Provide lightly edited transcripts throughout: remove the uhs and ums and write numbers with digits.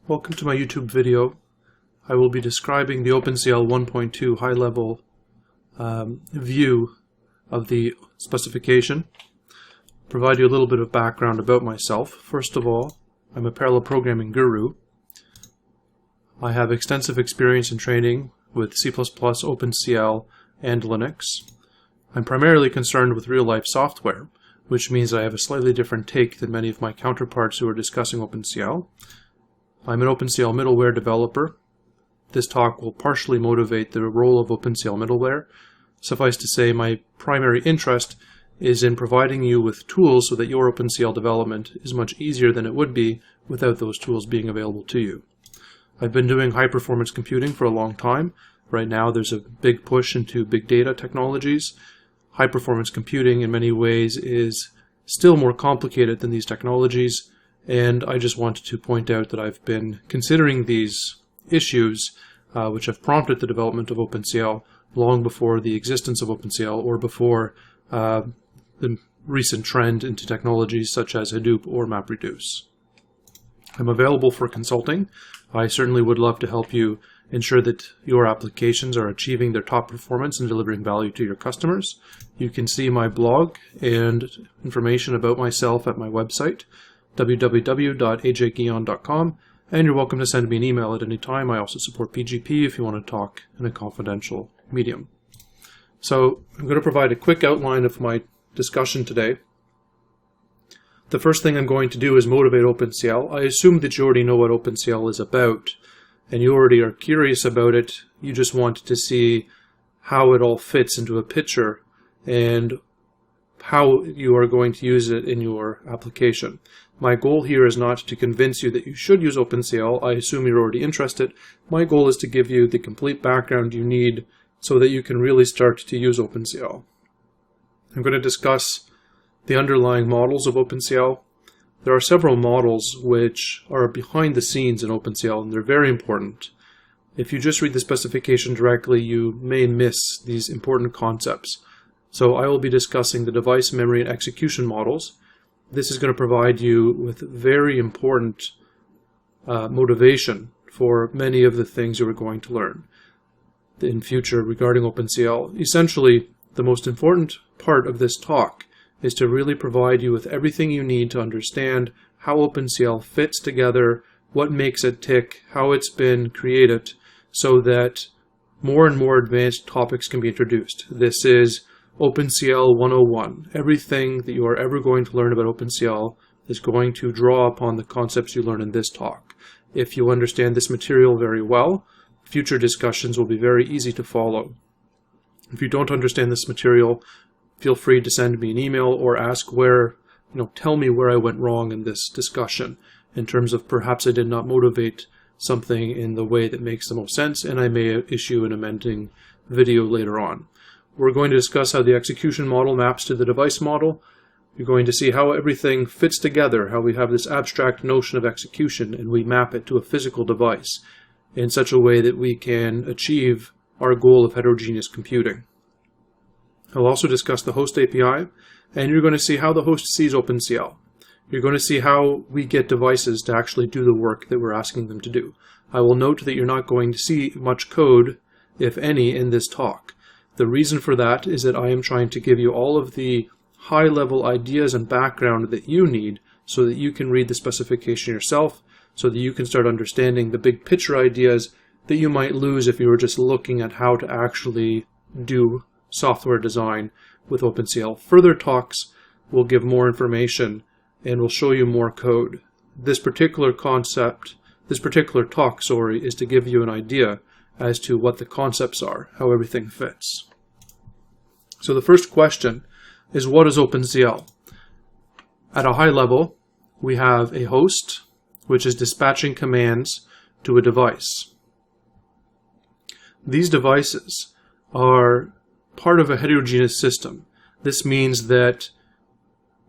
Welcome to my YouTube video. I will be describing the OpenCL 1.2 high-level view of the specification. Provide you a little bit of background about myself. First of all, I'm a parallel programming guru. I have extensive experience in training with C++, OpenCL, and Linux. I'm primarily concerned with real-life software, which means I have a slightly different take than many of my counterparts who are discussing OpenCL. I'm an OpenCL middleware developer. This talk will partially motivate the role of OpenCL middleware. Suffice to say, my primary interest is in providing you with tools so that your OpenCL development is much easier than it would be without those tools being available to you. I've been doing high-performance computing for a long time. Right now there's a big push into big data technologies. High-performance computing in many ways is still more complicated than these technologies, and I just wanted to point out that I've been considering these issues which have prompted the development of OpenCL long before the existence of OpenCL or before the recent trend into technologies such as Hadoop or MapReduce. I'm available for consulting. I certainly would love to help you ensure that your applications are achieving their top performance and delivering value to your customers. You can see my blog and information about myself at my website, www.ajguillon.com, and you're welcome to send me an email at any time. I also support PGP if you want to talk in a confidential medium. So I'm going to provide a quick outline of my discussion today. The first thing I'm going to do is motivate OpenCL. I assume that you already know what OpenCL is about, and you already are curious about it. You just want to see how it all fits into a picture and how you are going to use it in your application. My goal here is not to convince you that you should use OpenCL. I assume you're already interested. My goal is to give you the complete background you need so that you can really start to use OpenCL. I'm going to discuss the underlying models of OpenCL. There are several models which are behind the scenes in OpenCL, and they're very important. If you just read the specification directly, you may miss these important concepts. So I will be discussing the device, memory, and execution models. This is going to provide you with very important motivation for many of the things you are going to learn in future regarding OpenCL. Essentially, the most important part of this talk is to really provide you with everything you need to understand how OpenCL fits together, what makes it tick, how it's been created, so that more and more advanced topics can be introduced. This is OpenCL 101. Everything that you are ever going to learn about OpenCL is going to draw upon the concepts you learn in this talk. If you understand this material very well, future discussions will be very easy to follow. If you don't understand this material, feel free to send me an email or ask tell me where I went wrong in this discussion in terms of perhaps I did not motivate something in the way that makes the most sense, and I may issue an amending video later on. We're going to discuss how the execution model maps to the device model. You're going to see how everything fits together, how we have this abstract notion of execution and we map it to a physical device in such a way that we can achieve our goal of heterogeneous computing. I'll also discuss the host API, and you're going to see how the host sees OpenCL. You're going to see how we get devices to actually do the work that we're asking them to do. I will note that you're not going to see much code, if any, in this talk. The reason for that is that I am trying to give you all of the high-level ideas and background that you need so that you can read the specification yourself, so that you can start understanding the big picture ideas that you might lose if you were just looking at how to actually do software design with OpenCL. Further talks will give more information and will show you more code. This particular talk, is to give you an idea as to what the concepts are, how everything fits. So the first question is, what is OpenCL? At a high level, we have a host, which is dispatching commands to a device. These devices are part of a heterogeneous system. This means that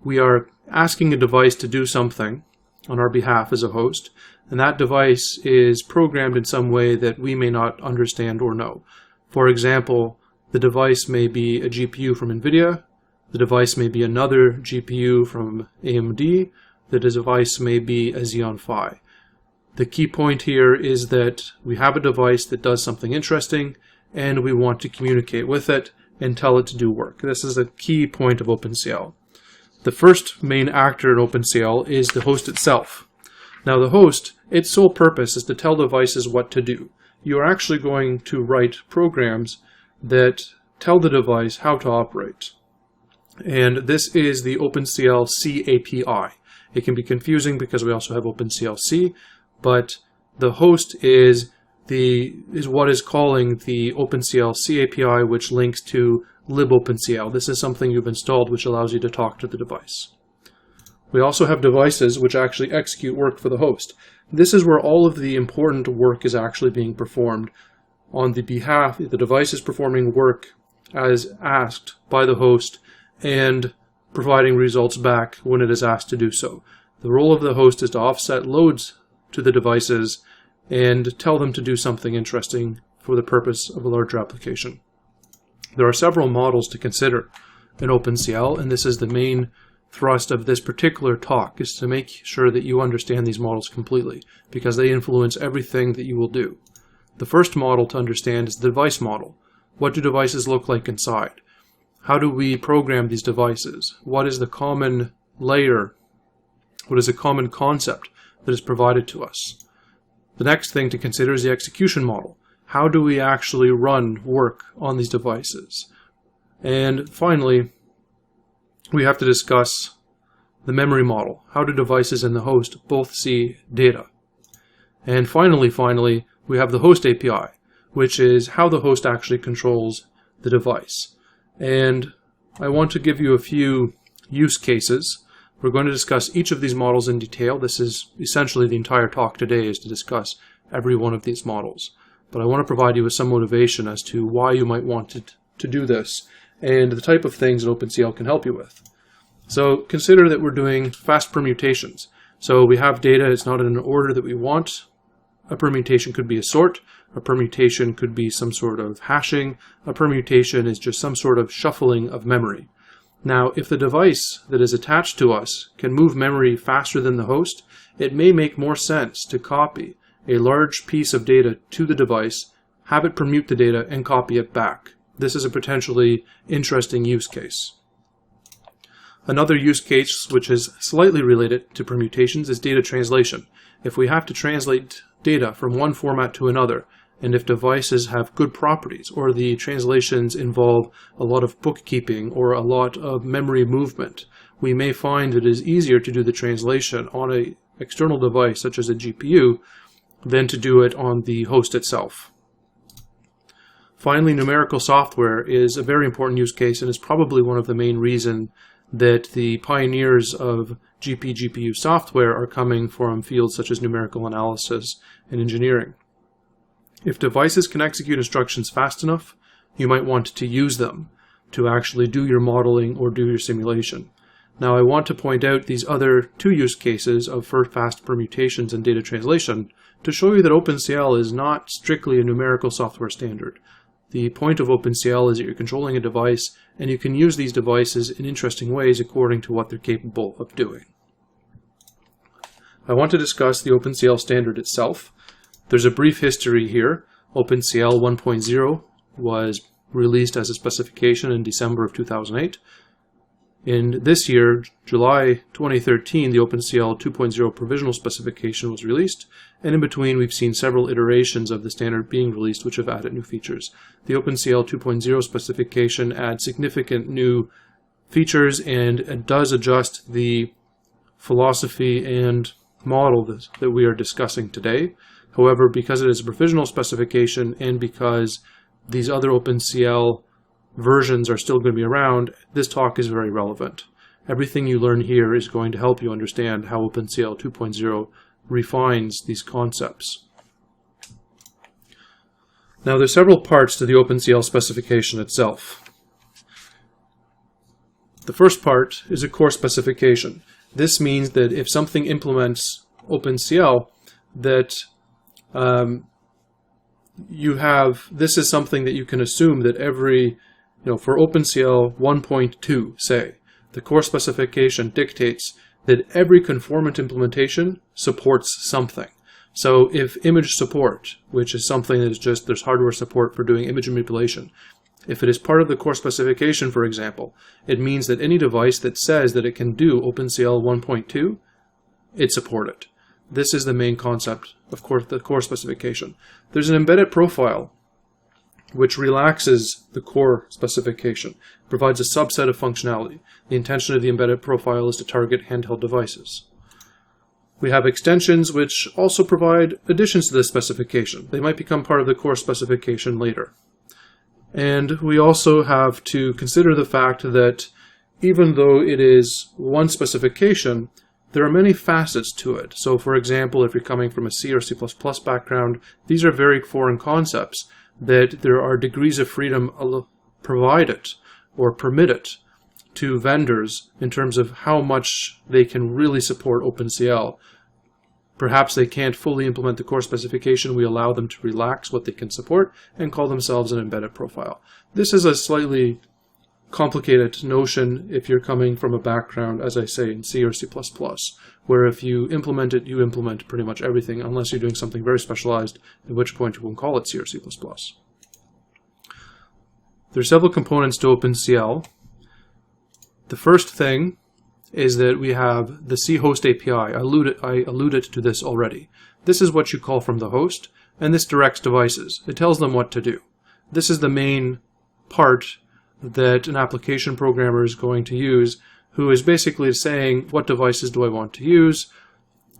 we are asking a device to do something on our behalf as a host, and that device is programmed in some way that we may not understand or know. For example, the device may be a GPU from NVIDIA, the device may be another GPU from AMD, the device may be a Xeon Phi. The key point here is that we have a device that does something interesting, and we want to communicate with it and tell it to do work. This is a key point of OpenCL. The first main actor in OpenCL is the host itself. Now the host, its sole purpose is to tell devices what to do. You are actually going to write programs that tell the device how to operate. And this is the OpenCL C API. It can be confusing because we also have OpenCL C, but the host is what is calling the OpenCL C API, which links to libopencl. This is something you've installed which allows you to talk to the device. We also have devices which actually execute work for the host. This is where all of the important work is actually being performed. On the behalf, the device is performing work as asked by the host and providing results back when it is asked to do so. The role of the host is to offset loads to the devices and tell them to do something interesting for the purpose of a larger application. There are several models to consider in OpenCL, and this is the main thrust of this particular talk, is to make sure that you understand these models completely, because they influence everything that you will do. The first model to understand is the device model. What do devices look like inside? How do we program these devices? What is the common layer? What is a common concept that is provided to us? The next thing to consider is the execution model. How do we actually run work on these devices? And finally, we have to discuss the memory model. How do devices and the host both see data? And finally, we have the host API, which is how the host actually controls the device. And I want to give you a few use cases. We're going to discuss each of these models in detail. This is essentially the entire talk today, is to discuss every one of these models. But I want to provide you with some motivation as to why you might want to do this and the type of things that OpenCL can help you with. So consider that we're doing fast permutations. So we have data, it's not in an order that we want. A permutation could be a sort. A permutation could be some sort of hashing. A permutation is just some sort of shuffling of memory. Now, if the device that is attached to us can move memory faster than the host, it may make more sense to copy a large piece of data to the device, have it permute the data, and copy it back. This is a potentially interesting use case. Another use case, which is slightly related to permutations, is data translation. If we have to translate data from one format to another, and if devices have good properties, or the translations involve a lot of bookkeeping or a lot of memory movement, we may find it is easier to do the translation on an external device, such as a GPU, than to do it on the host itself. Finally, numerical software is a very important use case and is probably one of the main reasons that the pioneers of GPU software are coming from fields such as numerical analysis and engineering. If devices can execute instructions fast enough, you might want to use them to actually do your modeling or do your simulation. Now, I want to point out these other two use cases of fast permutations and data translation to show you that OpenCL is not strictly a numerical software standard. The point of OpenCL is that you're controlling a device, and you can use these devices in interesting ways according to what they're capable of doing. I want to discuss the OpenCL standard itself. There's a brief history here. OpenCL 1.2 was released as a specification in December of 2008. In this year, July 2013, the OpenCL 2.0 provisional specification was released, and in between we've seen several iterations of the standard being released which have added new features. The OpenCL 2.0 specification adds significant new features, and it does adjust the philosophy and model that we are discussing today. However, because it is a provisional specification and because these other OpenCL versions are still going to be around, this talk is very relevant. Everything you learn here is going to help you understand how OpenCL 2.0 refines these concepts. Now, there's several parts to the OpenCL specification itself. The first part is a core specification. This means that if something implements OpenCL, that this is something that you can assume that every, for OpenCL 1.2, say, the core specification dictates that every conformant implementation supports something. So if image support, which is something that is just, there's hardware support for doing image manipulation, if it is part of the core specification, for example, it means that any device that says that it can do OpenCL 1.2, it support it. This is the main concept of the core specification. There's an embedded profile which relaxes the core specification, provides a subset of functionality. The intention of the embedded profile is to target handheld devices. We have extensions which also provide additions to this specification. They might become part of the core specification later. And we also have to consider the fact that even though it is one specification, there are many facets to it. So for example, if you're coming from a C or C++ background, these are very foreign concepts that there are degrees of freedom provided or permitted to vendors in terms of how much they can really support OpenCL. Perhaps they can't fully implement the core specification. We allow them to relax what they can support and call themselves an embedded profile. This is a slightly complicated notion if you're coming from a background, as I say, in C or C++, where if you implement it, you implement pretty much everything, unless you're doing something very specialized, at which point you won't call it C or C++. There are several components to OpenCL. The first thing is that we have the C host API. I alluded to this already. This is what you call from the host, and this directs devices. It tells them what to do. This is the main part that an application programmer is going to use, who is basically saying, what devices do I want to use,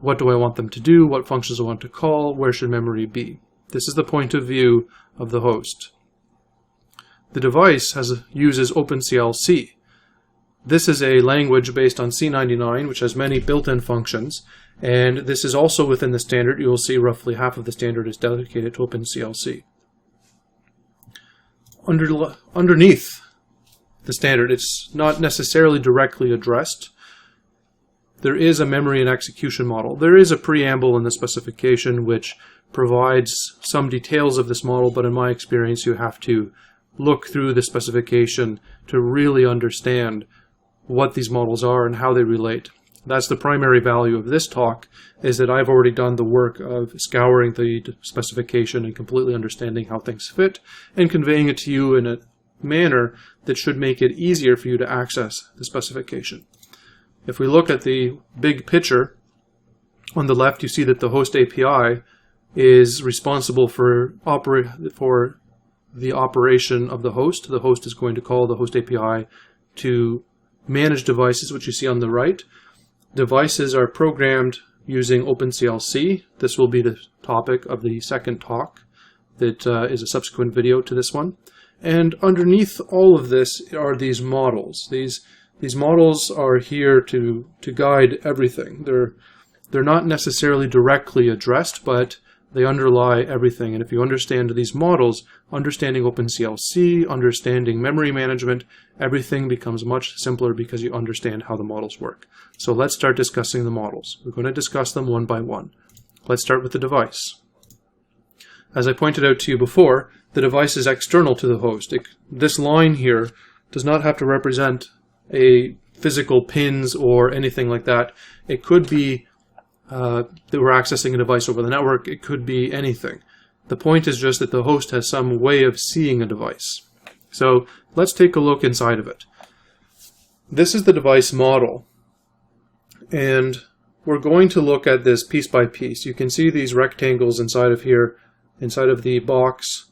what do I want them to do, what functions I want to call, where should memory be. This is the point of view of the host. The device uses OpenCL C. This is a language based on C99, which has many built-in functions, and this is also within the standard. You will see roughly half of the standard is dedicated to OpenCL C. Underneath the standard, it's not necessarily directly addressed. There is a memory and execution model. There is a preamble in the specification which provides some details of this model, but in my experience you have to look through the specification to really understand what these models are and how they relate. That's the primary value of this talk, is that I've already done the work of scouring the specification and completely understanding how things fit and conveying it to you in a manner that should make it easier for you to access the specification. If we look at the big picture, on the left you see that the host API is responsible for the operation of the host. The host is going to call the host API to manage devices, which you see on the right. Devices are programmed using OpenCL C. This will be the topic of the second talk that is a subsequent video to this one. And underneath all of this are these models. These models are here to guide everything. They're not necessarily directly addressed, but they underlie everything. And if you understand these models, understanding OpenCL C, understanding memory management, everything becomes much simpler because you understand how the models work. So let's start discussing the models. We're going to discuss them one by one. Let's start with the device. As I pointed out to you before, the device is external to the host. This line here does not have to represent a physical pins or anything like that. It could be that we're accessing a device over the network. It could be anything. The point is just that the host has some way of seeing a device. So let's take a look inside of it. This is the device model, and we're going to look at this piece by piece. You can see these rectangles inside of here, inside of the box.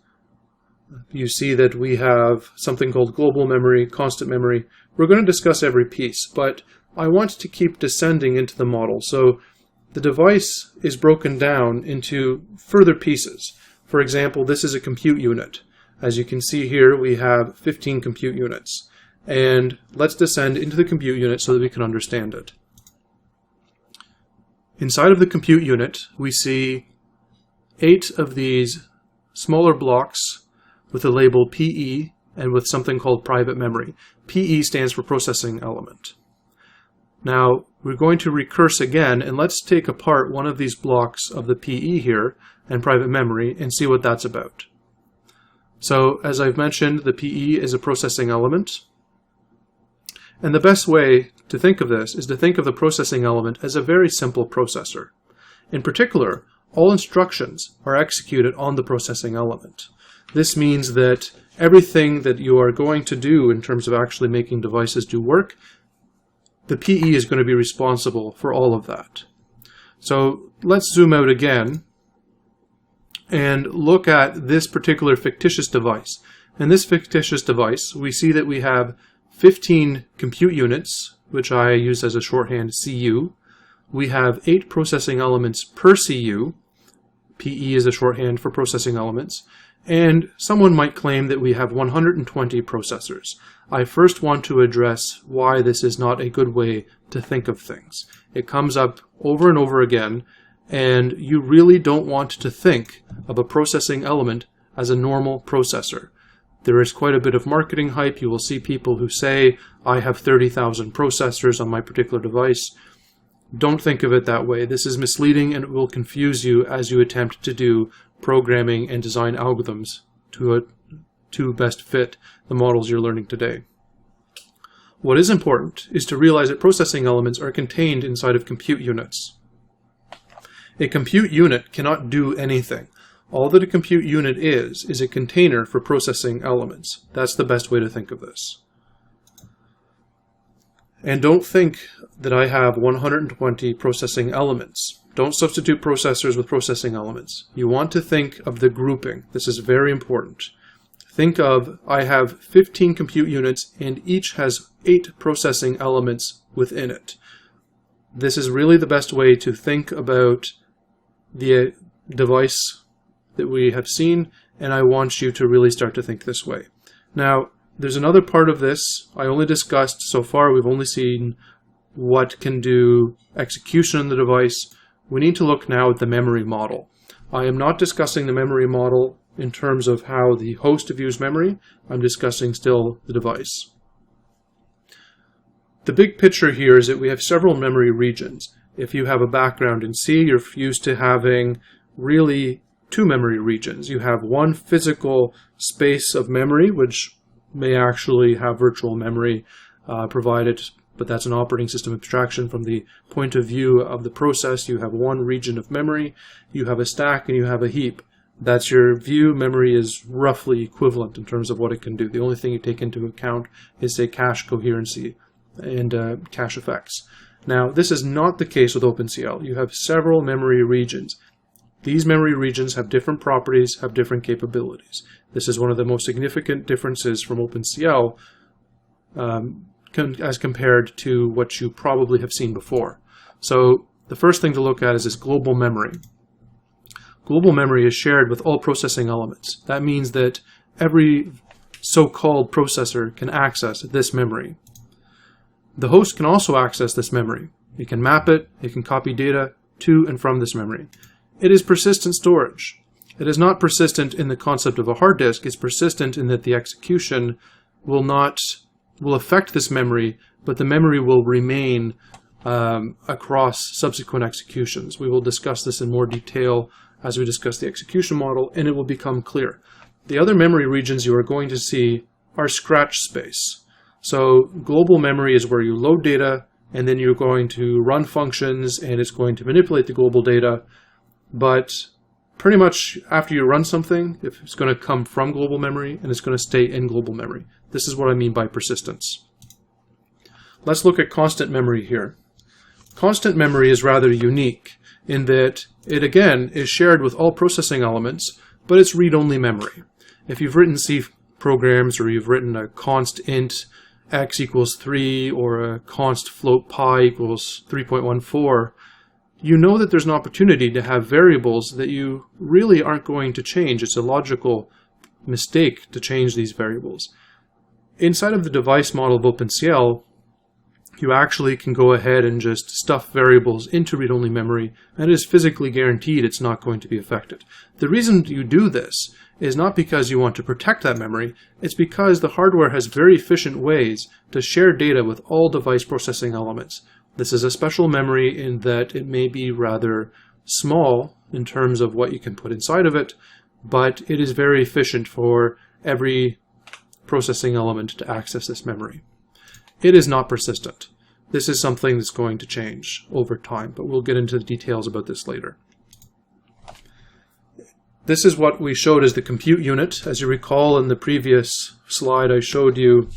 You see that we have something called global memory, constant memory. We're going to discuss every piece, but I want to keep descending into the model. So the device is broken down into further pieces. For example, this is a compute unit. As you can see here, we have 15 compute units. And let's descend into the compute unit so that we can understand it. Inside of the compute unit, we see 8 of these smaller blocks with the label PE and with something called private memory. PE stands for processing element. Now, we're going to recurse again, and let's take apart one of these blocks of the PE here and private memory and see what that's about. So, as I've mentioned, the PE is a processing element. And the best way to think of this is to think of the processing element as a very simple processor. In particular, all instructions are executed on the processing element. This means that everything that you are going to do in terms of actually making devices do work, the PE is going to be responsible for all of that. So let's zoom out again and look at this particular fictitious device. In this fictitious device, we see that we have 15 compute units, which I use as a shorthand CU. We have 8 processing elements per CU. PE is a shorthand for processing elements. And someone might claim that we have 120 processors. I first want to address why this is not a good way to think of things. It comes up over and over again, and you really don't want to think of a processing element as a normal processor. There is quite a bit of marketing hype. You will see people who say, I have 30,000 processors on my particular device. Don't think of it that way. This is misleading, and it will confuse you as you attempt to do programming and design algorithms to best fit the models you're learning today. What is important is to realize that processing elements are contained inside of compute units. A compute unit cannot do anything. All that a compute unit is a container for processing elements. That's the best way to think of this. And don't think that I have 120 processing elements. Don't substitute processors with processing elements. You want to think of the grouping. This is very important. Think of, I have 15 compute units and each has 8 processing elements within it. This is really the best way to think about the device that we have seen, and I want you to really start to think this way. Now, there's another part of this I only discussed so far. We've only seen what can do execution on the device. We need to look now at the memory model. I am not discussing the memory model in terms of how the host views memory. I'm discussing still the device. The big picture here is that we have several memory regions. If you have a background in C, you're used to having really 2 memory regions. You have one physical space of memory, which may actually have virtual memory provided, but that's an operating system abstraction. From the point of view of the process, you have one region of memory, you have a stack, and you have a heap. That's your view. Memory is roughly equivalent in terms of what it can do. The only thing you take into account is, say, cache coherency and cache effects. Now, this is not the case with OpenCL. You have several memory regions. These memory regions have different properties, have different capabilities. This is one of the most significant differences from OpenCL as compared to what you probably have seen before. So the first thing to look at is this global memory. Global memory is shared with all processing elements. That means that every so-called processor can access this memory. The host can also access this memory. It can map it, it can copy data to and from this memory. It is persistent storage. It is not persistent in the concept of a hard disk. It's persistent in that the execution will affect this memory, but the memory will remain across subsequent executions. We will discuss this in more detail as we discuss the execution model, and it will become clear. The other memory regions you are going to see are scratch space. So global memory is where you load data, and then you're going to run functions, and it's going to manipulate the global data. But pretty much after you run something, if it's going to come from global memory, and it's going to stay in global memory. This is what I mean by persistence. Let's look at constant memory here. Constant memory is rather unique in that it, again, is shared with all processing elements, but it's read-only memory. If you've written C programs, or you've written a const int x equals 3, or a const float pi equals 3.14, you know that there's an opportunity to have variables that you really aren't going to change. It's a logical mistake to change these variables. Inside of the device model of OpenCL, you actually can go ahead and just stuff variables into read-only memory, and it is physically guaranteed it's not going to be affected. The reason you do this is not because you want to protect that memory, it's because the hardware has very efficient ways to share data with all device processing elements. This is a special memory in that it may be rather small in terms of what you can put inside of it, but it is very efficient for every processing element to access this memory. It is not persistent. This is something that's going to change over time, but we'll get into the details about this later. This is what we showed as the compute unit. As you recall, in the previous slide I showed you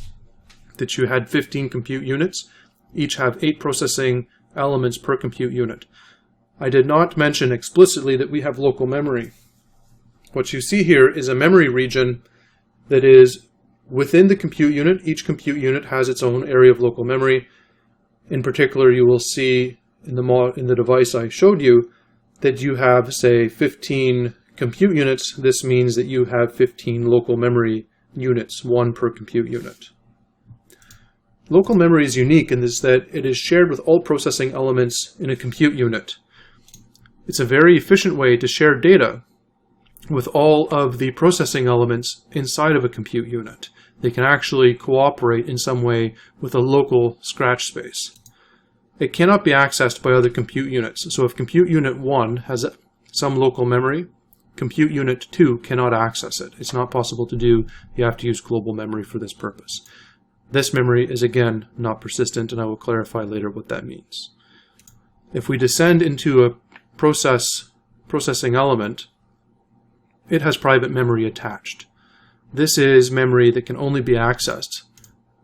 that you had 15 compute units. Each have 8 processing elements per compute unit. I did not mention explicitly that we have local memory. What you see here is a memory region that is within the compute unit. Each compute unit has its own area of local memory. In particular, you will see in the device I showed you that you have, say, 15 compute units. This means that you have 15 local memory units, 1 per compute unit. Local memory is unique in this that it is shared with all processing elements in a compute unit. It's a very efficient way to share data with all of the processing elements inside of a compute unit. They can actually cooperate in some way with a local scratch space. It cannot be accessed by other compute units. So if compute unit 1 has some local memory, compute unit 2 cannot access it. It's not possible to do. You have to use global memory for this purpose. This memory is again not persistent, and I will clarify later what that means. If we descend into a processing element, it has private memory attached. This is memory that can only be accessed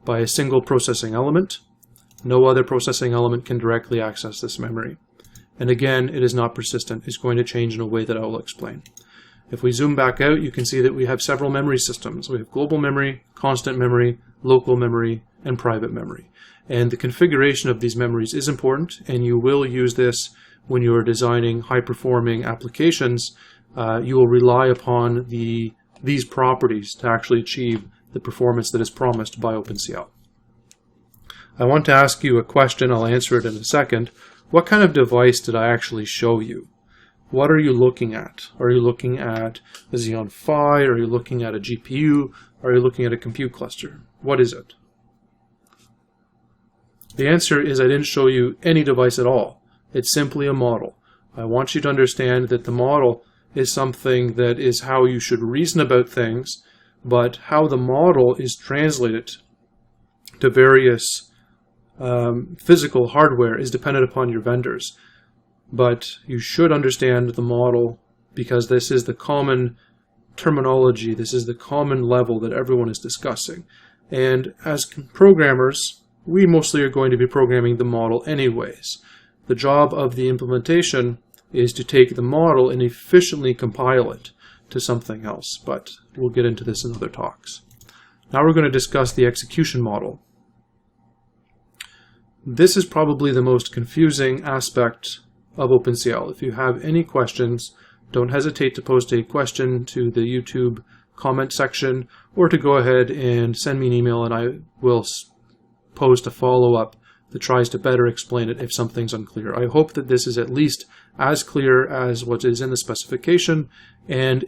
by a single processing element. No other processing element can directly access this memory. And again, it is not persistent. It's going to change in a way that I will explain. If we zoom back out, you can see that we have several memory systems. We have global memory, constant memory, local memory, and private memory. And the configuration of these memories is important, and you will use this when you are designing high-performing applications. You will rely upon these properties to actually achieve the performance that is promised by OpenCL. I want to ask you a question. I'll answer it in a second. What kind of device did I actually show you? What are you looking at? Are you looking at a Xeon Phi? Are you looking at a GPU? Are you looking at a compute cluster? What is it? The answer is I didn't show you any device at all. It's simply a model. I want you to understand that the model is something that is how you should reason about things, but how the model is translated to various physical hardware is dependent upon your vendors. But you should understand the model because this is the common terminology, this is the common level that everyone is discussing. And as programmers, we mostly are going to be programming the model anyways. The job of the implementation is to take the model and efficiently compile it to something else, but we'll get into this in other talks. Now we're going to discuss the execution model. This is probably the most confusing aspect of OpenCL. If you have any questions, don't hesitate to post a question to the YouTube comment section or to go ahead and send me an email and I will post a follow-up that tries to better explain it if something's unclear. I hope that this is at least as clear as what is in the specification, and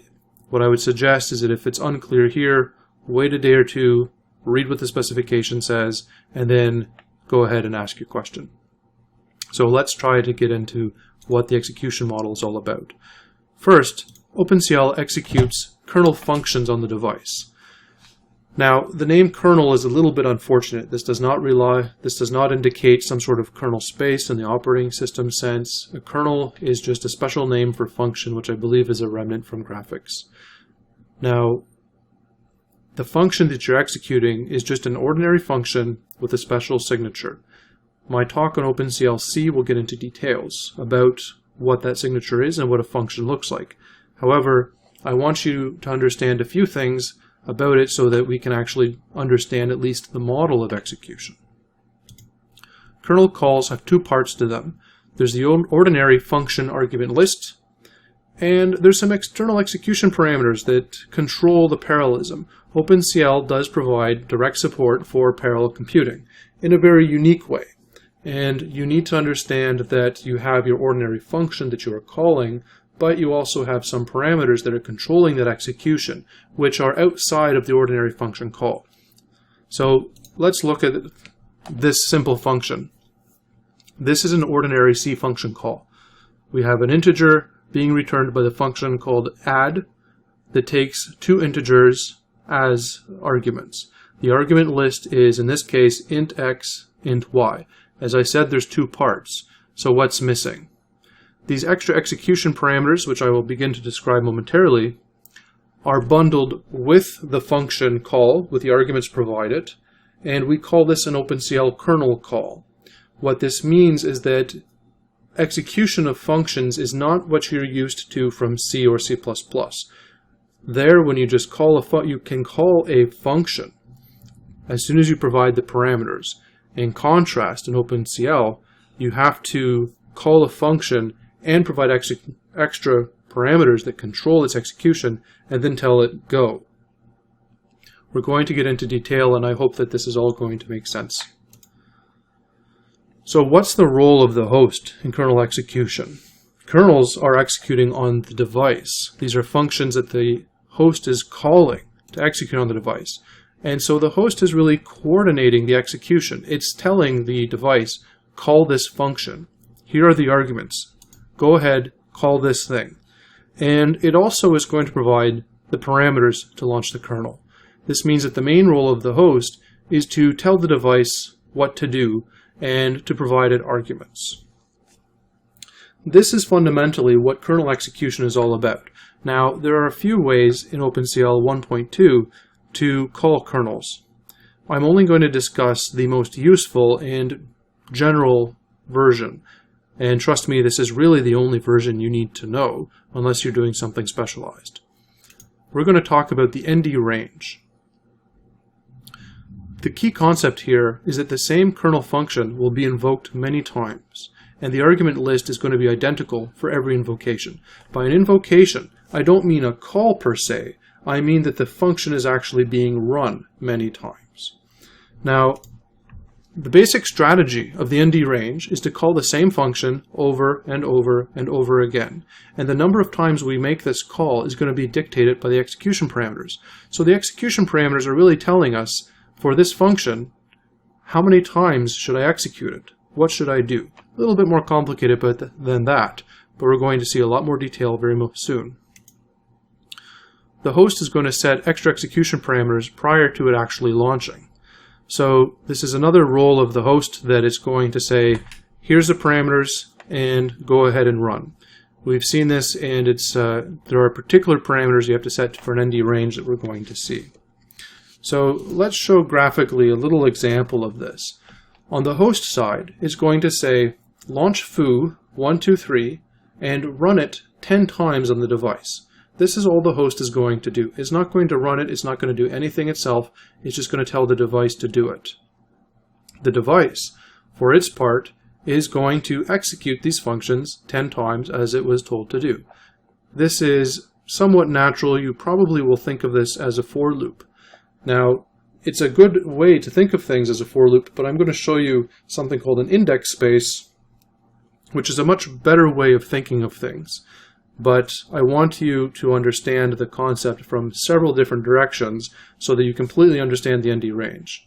what I would suggest is that if it's unclear here, wait a day or two, read what the specification says, and then go ahead and ask your question. So let's try to get into what the execution model is all about. First, OpenCL executes kernel functions on the device. Now, the name kernel is a little bit unfortunate. This does not indicate some sort of kernel space in the operating system sense. A kernel is just a special name for function, which I believe is a remnant from graphics. Now, the function that you're executing is just an ordinary function with a special signature. My talk on OpenCL C will get into details about what that signature is and what a function looks like. However, I want you to understand a few things about it so that we can actually understand at least the model of execution. Kernel calls have two parts to them. There's the ordinary function argument list, and there's some external execution parameters that control the parallelism. OpenCL does provide direct support for parallel computing in a very unique way. And you need to understand that you have your ordinary function that you are calling, but you also have some parameters that are controlling that execution, which are outside of the ordinary function call. So let's look at this simple function. This is an ordinary C function call. We have an integer being returned by the function called add that takes two integers as arguments. The argument list is, in this case, int x, int y. As I said, there's two parts. So what's missing? these extra execution parameters, which I will begin to describe momentarily, are bundled with the function call, with the arguments provided, and we call this an OpenCL kernel call. What this means is that execution of functions is not what you're used to from C or C++. There, when you just call you can call a function as soon as you provide the parameters. In contrast, in OpenCL, you have to call a function and provide extra parameters that control its execution and then tell it go. We're going to get into detail, and I hope that this is all going to make sense. So what's the role of the host in kernel execution? Kernels are executing on the device. These are functions that the host is calling to execute on the device. And so the host is really coordinating the execution. It's telling the device, call this function. Here are the arguments. Go ahead, call this thing. And it also is going to provide the parameters to launch the kernel. This means that the main role of the host is to tell the device what to do and to provide it arguments. This is fundamentally what kernel execution is all about. Now, there are a few ways in OpenCL 1.2 to call kernels. I'm only going to discuss the most useful and general version. And trust me, this is really the only version you need to know, unless you're doing something specialized. We're going to talk about the NDRange. The key concept here is that the same kernel function will be invoked many times, and the argument list is going to be identical for every invocation. By an invocation, I don't mean a call per se, I mean that the function is actually being run many times. Now, the basic strategy of the NDRange is to call the same function over and over and over again. And the number of times we make this call is going to be dictated by the execution parameters. So the execution parameters are really telling us, for this function, how many times should I execute it? What should I do? A little bit more complicated than that, but we're going to see a lot more detail very soon. The host is going to set extra execution parameters prior to it actually launching. So this is another role of the host that is going to say, here's the parameters and go ahead and run. We've seen this, and there are particular parameters you have to set for an NDRange that we're going to see. So let's show graphically a little example of this. On the host side, it's going to say launch foo 123 and run it 10 times on the device. This is all the host is going to do. It's not going to run it, it's not going to do anything itself, it's just going to tell the device to do it. The device, for its part, is going to execute these functions 10 times as it was told to do. This is somewhat natural. You probably will think of this as a for loop. Now, it's a good way to think of things as a for loop, but I'm going to show you something called an index space, which is a much better way of thinking of things. But I want you to understand the concept from several different directions so that you completely understand the NDRange.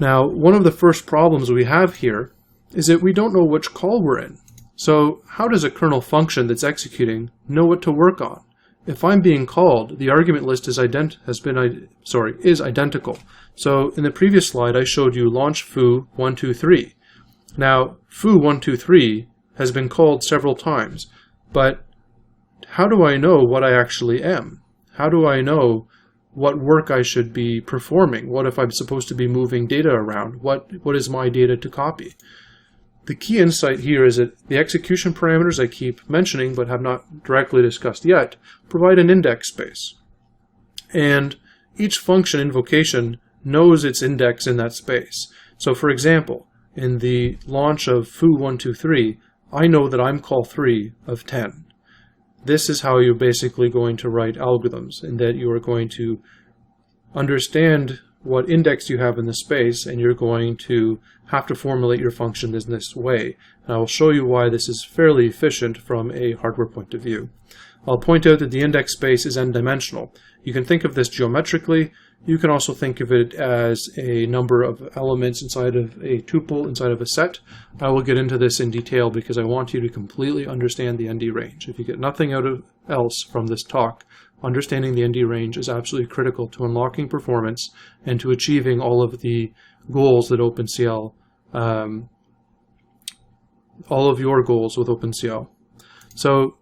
Now, one of the first problems we have here is that we don't know which call we're in. So how does a kernel function that's executing know what to work on? If I'm being called, the argument list is identical. So in the previous slide, I showed you launch foo 123. Now, foo 123 has been called several times, but how do I know what I actually am? How do I know what work I should be performing? What if I'm supposed to be moving data around? What is my data to copy? The key insight here is that the execution parameters I keep mentioning but have not directly discussed yet provide an index space. And each function invocation knows its index in that space. So for example, in the launch of foo123, I know that I'm call 3 of 10. This is how you're basically going to write algorithms, in that you are going to understand what index you have in the space, and you're going to have to formulate your function in this way. And I will show you why this is fairly efficient from a hardware point of view. I'll point out that the index space is n-dimensional. You can think of this geometrically. You can also think of it as a number of elements inside of a tuple, inside of a set. I will get into this in detail because I want you to completely understand the NDRange. If you get nothing else from this talk, understanding the NDRange is absolutely critical to unlocking performance and to achieving all of the goals that OpenCL all of your goals with OpenCL. So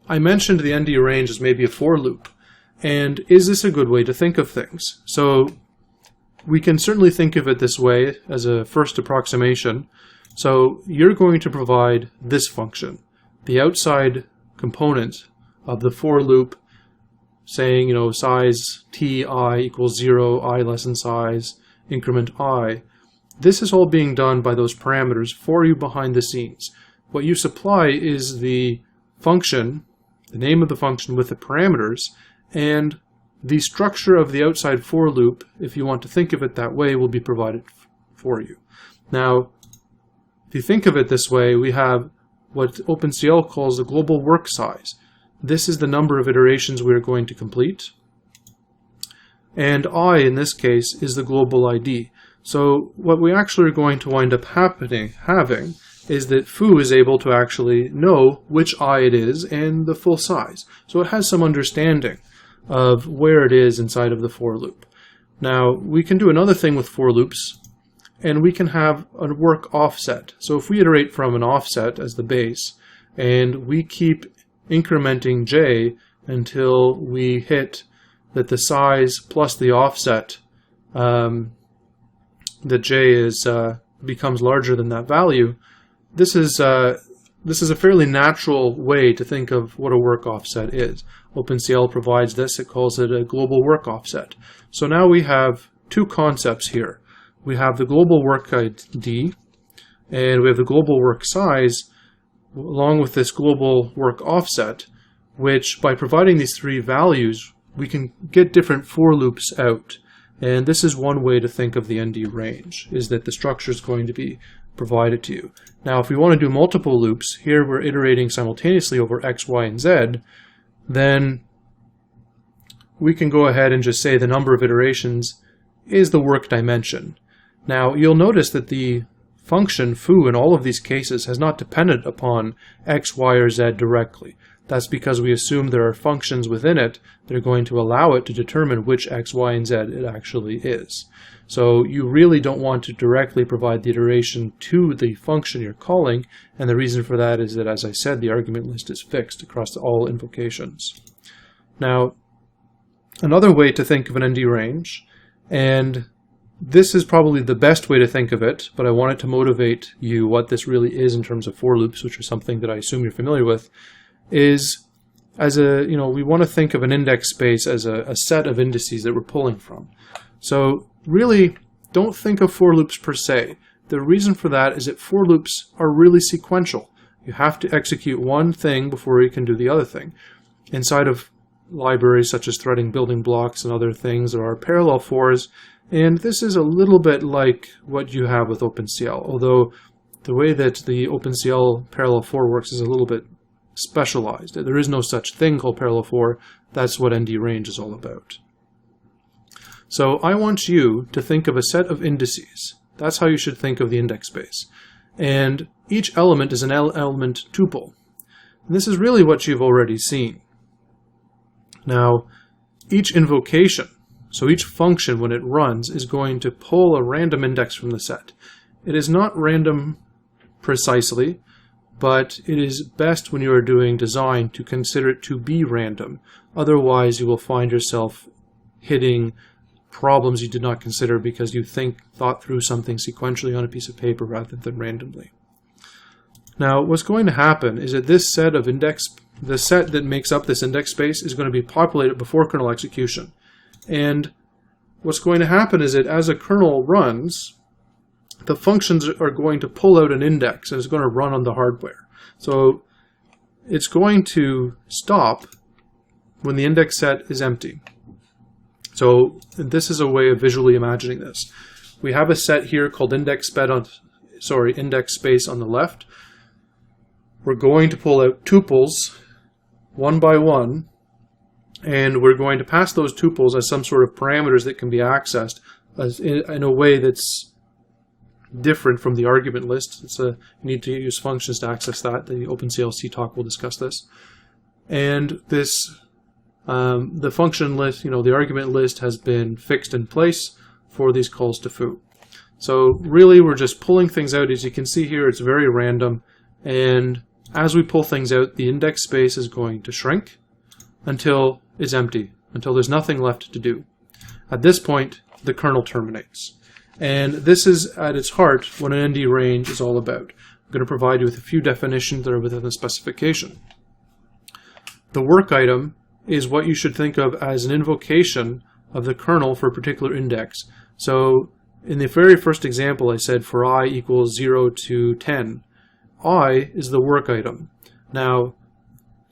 I mentioned the NDRange as maybe a for loop. And is this a good way to think of things? So we can certainly think of it this way as a first approximation. So you're going to provide this function, the outside component of the for loop, saying, size ti equals 0, I less than size, increment I. This is all being done by those parameters for you behind the scenes. What you supply is the function, the name of the function with the parameters, and the structure of the outside for loop, if you want to think of it that way, will be provided for you. Now, if you think of it this way, we have what OpenCL calls the global work size. This is the number of iterations we are going to complete. And I, in this case, is the global ID. So what we actually are going to wind up having is that foo is able to actually know which I it is and the full size. So it has some understanding of where it is inside of the for loop. Now, we can do another thing with for loops, and we can have a work offset. So if we iterate from an offset as the base, and we keep incrementing j until we hit that the size plus the offset, that j is becomes larger than that value, this is a fairly natural way to think of what a work offset is. OpenCL provides this. It calls it a global work offset. So now we have two concepts here. We have the global work ID, and we have the global work size, along with this global work offset, which by providing these three values, we can get different for loops out. And this is one way to think of the NDRange, is that the structure is going to be provided to you. Now, if we want to do multiple loops, here we're iterating simultaneously over x, y, and z, then we can go ahead and just say the number of iterations is the work dimension. Now, you'll notice that the function foo in all of these cases has not depended upon x, y, or z directly. That's because we assume there are functions within it that are going to allow it to determine which x, y, and z it actually is. So you really don't want to directly provide the iteration to the function you're calling, and the reason for that is that, as I said, the argument list is fixed across all invocations. Now, another way to think of an NDRange, and this is probably the best way to think of it, but I wanted to motivate you what this really is in terms of for loops, which is something that I assume you're familiar with, is as we want to think of an index space as a set of indices that we're pulling from. So really, don't think of for loops per se. The reason for that is that for loops are really sequential. You have to execute one thing before you can do the other thing. Inside of libraries such as threading building blocks and other things, there are parallel fors, and this is a little bit like what you have with OpenCL, although the way that the OpenCL parallel for works is a little bit specialized. There is no such thing called parallel for. That's what NDRange is all about. So I want you to think of a set of indices. That's how you should think of the index space. And each element is an element tuple. And this is really what you've already seen. Now, each invocation, so each function when it runs, is going to pull a random index from the set. It is not random precisely, but it is best when you are doing design to consider it to be random. Otherwise, you will find yourself hitting problems you did not consider because you thought through something sequentially on a piece of paper rather than randomly. Now, what's going to happen is that this set of the set that makes up this index space is going to be populated before kernel execution. And what's going to happen is that as a kernel runs, the functions are going to pull out an index and it's going to run on the hardware. So it's going to stop when the index set is empty. So this is a way of visually imagining this. We have a set here called index space on the left. We're going to pull out tuples one by one, and we're going to pass those tuples as some sort of parameters that can be accessed in a way that's different from the argument list. You need to use functions to access that. The OpenCL C talk will discuss this. And this, the function list, the argument list has been fixed in place for these calls to foo. So really, we're just pulling things out. As you can see here, it's very random. And as we pull things out, the index space is going to shrink until it's empty, until there's nothing left to do. At this point, the kernel terminates. And this is, at its heart, what an NDRange is all about. I'm going to provide you with a few definitions that are within the specification. The work item is what you should think of as an invocation of the kernel for a particular index. So in the very first example, I said for I equals 0 to 10. I is the work item. Now,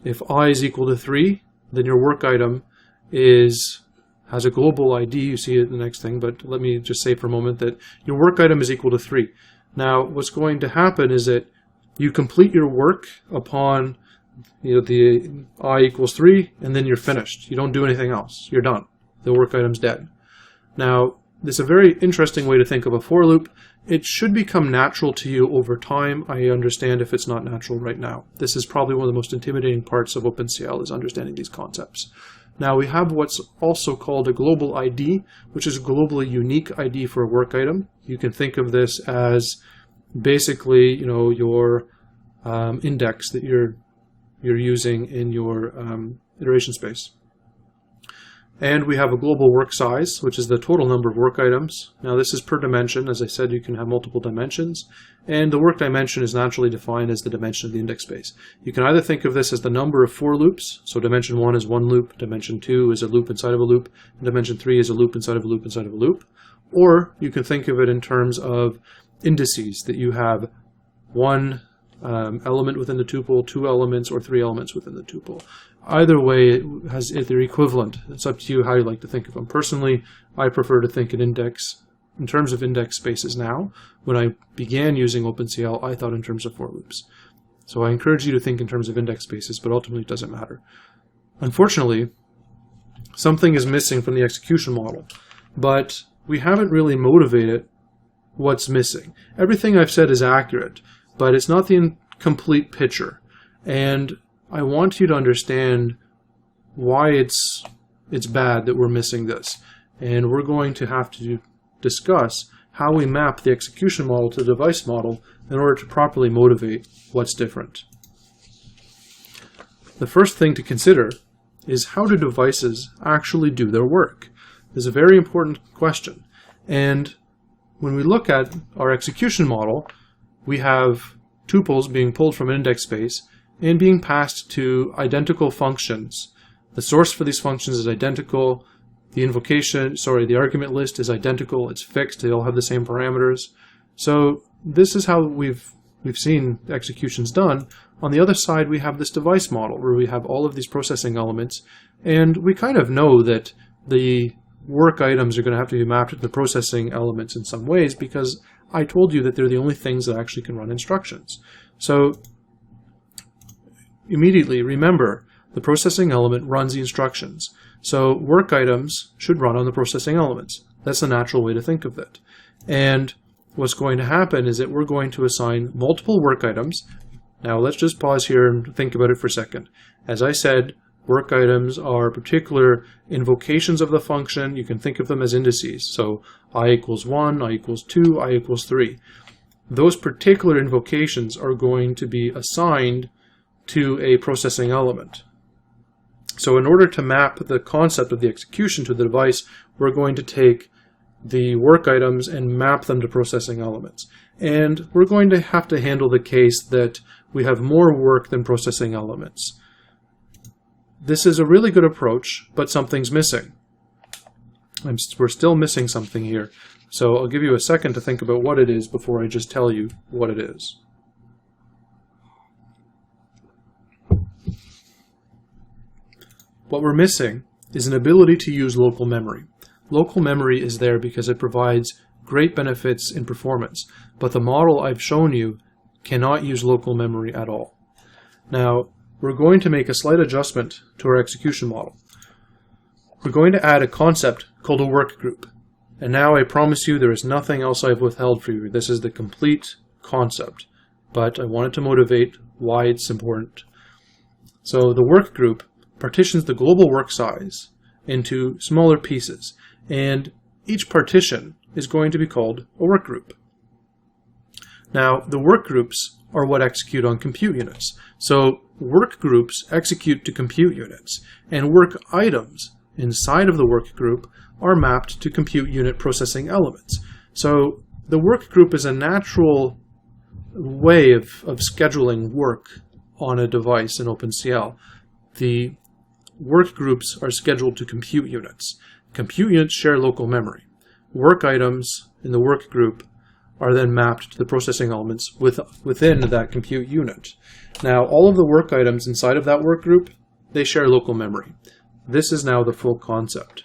if I is equal to 3, then your work item has a global ID. You see it in the next thing, but let me just say for a moment that your work item is equal to 3. Now, what's going to happen is that you complete your work upon the I equals 3, and then you're finished. You don't do anything else. You're done. The work item's dead. Now, this is a very interesting way to think of a for loop. It should become natural to you over time. I understand if it's not natural right now. This is probably one of the most intimidating parts of OpenCL, is understanding these concepts. Now we have what's also called a global ID, which is a globally unique ID for a work item. You can think of this as basically, your index that you're using in your iteration space. And we have a global work size, which is the total number of work items. Now this is per dimension. As I said, you can have multiple dimensions. And the work dimension is naturally defined as the dimension of the index space. You can either think of this as the number of for loops. So dimension 1 is one loop, dimension 2 is a loop inside of a loop, and dimension 3 is a loop inside of a loop inside of a loop. Or you can think of it in terms of indices, that you have one element within the tuple, 2 elements, or 3 elements within the tuple. Either way, they're equivalent. It's up to you how you like to think of them. Personally, I prefer to think in terms of index spaces now. When I began using OpenCL, I thought in terms of for loops. So I encourage you to think in terms of index spaces, but ultimately it doesn't matter. Unfortunately, something is missing from the execution model, but we haven't really motivated what's missing. Everything I've said is accurate, but it's not the complete picture. And I want you to understand why it's bad that we're missing this. And we're going to have to discuss how we map the execution model to the device model in order to properly motivate what's different. The first thing to consider is, how do devices actually do their work? This is a very important question. And when we look at our execution model, we have tuples being pulled from an index space and being passed to identical functions. The source for these functions is identical. The argument list is identical. It's fixed. They all have the same parameters. So this is how we've seen executions done. On the other side, we have this device model where we have all of these processing elements, and we kind of know that the work items are going to have to be mapped to the processing elements in some ways, because I told you that they're the only things that actually can run instructions. So immediately remember, the processing element runs the instructions. So work items should run on the processing elements. That's the natural way to think of it. And what's going to happen is that we're going to assign multiple work items. Now let's just pause here and think about it for a second. As I said, work items are particular invocations of the function. You can think of them as indices. So I equals 1, I equals 2, I equals 3. Those particular invocations are going to be assigned to a processing element. So in order to map the concept of the execution to the device, we're going to take the work items and map them to processing elements. And we're going to have to handle the case that we have more work than processing elements. This is a really good approach, but something's missing. We're still missing something here. So I'll give you a second to think about what it is before I just tell you what it is. What we're missing is an ability to use local memory. Local memory is there because it provides great benefits in performance, but the model I've shown you cannot use local memory at all. Now, we're going to make a slight adjustment to our execution model. We're going to add a concept called a work group. And now I promise you there is nothing else I've withheld for you. This is the complete concept, but I wanted to motivate why it's important. So the work group partitions the global work size into smaller pieces, and each partition is going to be called a work group. Now, the work groups are what execute on compute units. So work groups execute to compute units, and work items inside of the work group are mapped to compute unit processing elements. So the work group is a natural way of scheduling work on a device in OpenCL. The work groups are scheduled to compute units. Compute units share local memory. Work items in the work group are then mapped to the processing elements within that compute unit. Now, all of the work items inside of that work group, they share local memory. This is now the full concept.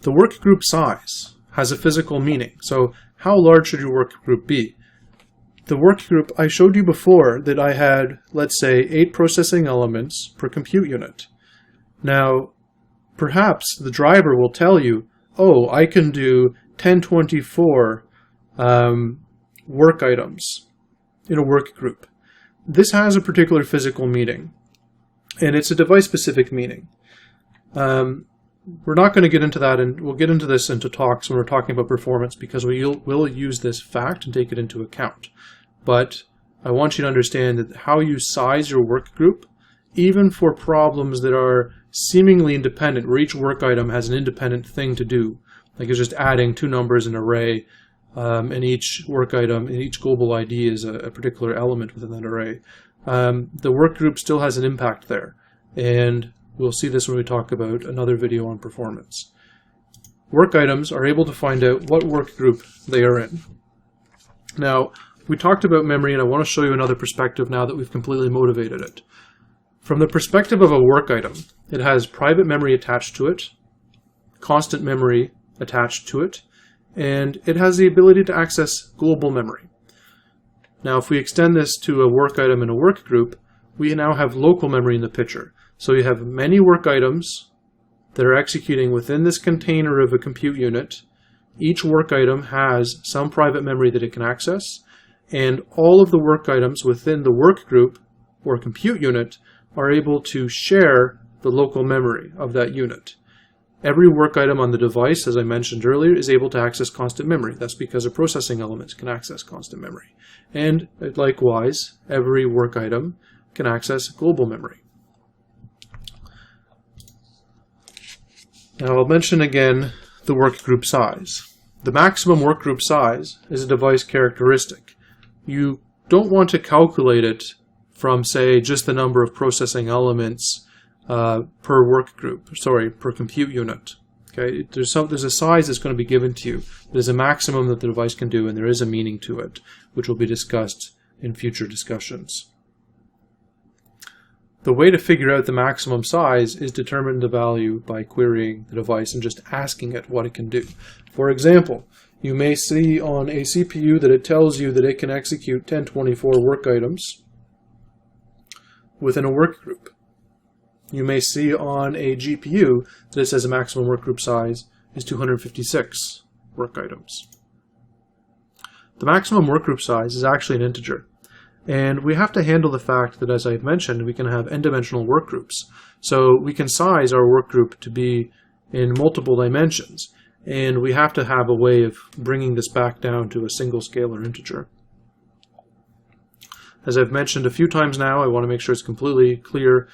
The work group size has a physical meaning. So how large should your work group be? The work group, I showed you before that I had, let's say, 8 processing elements per compute unit. Now, perhaps the driver will tell you, oh, I can do 1024 work items in a work group. This has a particular physical meaning, and it's a device-specific meaning. We're not going to get into that, and we'll get into this into talks when we're talking about performance, because we'll use this fact and take it into account. But I want you to understand that how you size your work group, even for problems that are seemingly independent, where each work item has an independent thing to do, like it's just adding 2 numbers in an array, and each work item, and each global ID is a particular element within that array. The work group still has an impact there, and we'll see this when we talk about another video on performance. Work items are able to find out what work group they are in. Now, we talked about memory, and I want to show you another perspective now that we've completely motivated it. From the perspective of a work item, it has private memory attached to it, constant memory attached to it, and it has the ability to access global memory. Now, if we extend this to a work item in a work group, we now have local memory in the picture. So you have many work items that are executing within this container of a compute unit. Each work item has some private memory that it can access, and all of the work items within the work group or compute unit are able to share the local memory of that unit. Every work item on the device, as I mentioned earlier, is able to access constant memory. That's because a processing element can access constant memory. And likewise, every work item can access global memory. Now I'll mention again the work group size. The maximum work group size is a device characteristic. You don't want to calculate it from, say, just the number of processing elements per compute unit. Okay, there's a size that's going to be given to you. There's a maximum that the device can do, and there is a meaning to it, which will be discussed in future discussions. The way to figure out the maximum size is determine the value by querying the device and just asking it what it can do. For example, you may see on a CPU that it tells you that it can execute 1024 work items within a work group. You may see on a GPU that it says the maximum work group size is 256 work items. The maximum work group size is actually an integer. And we have to handle the fact that, as I've mentioned, we can have n-dimensional work groups. So we can size our work group to be in multiple dimensions. And we have to have a way of bringing this back down to a single scalar integer. As I've mentioned a few times now, I want to make sure it's completely clear.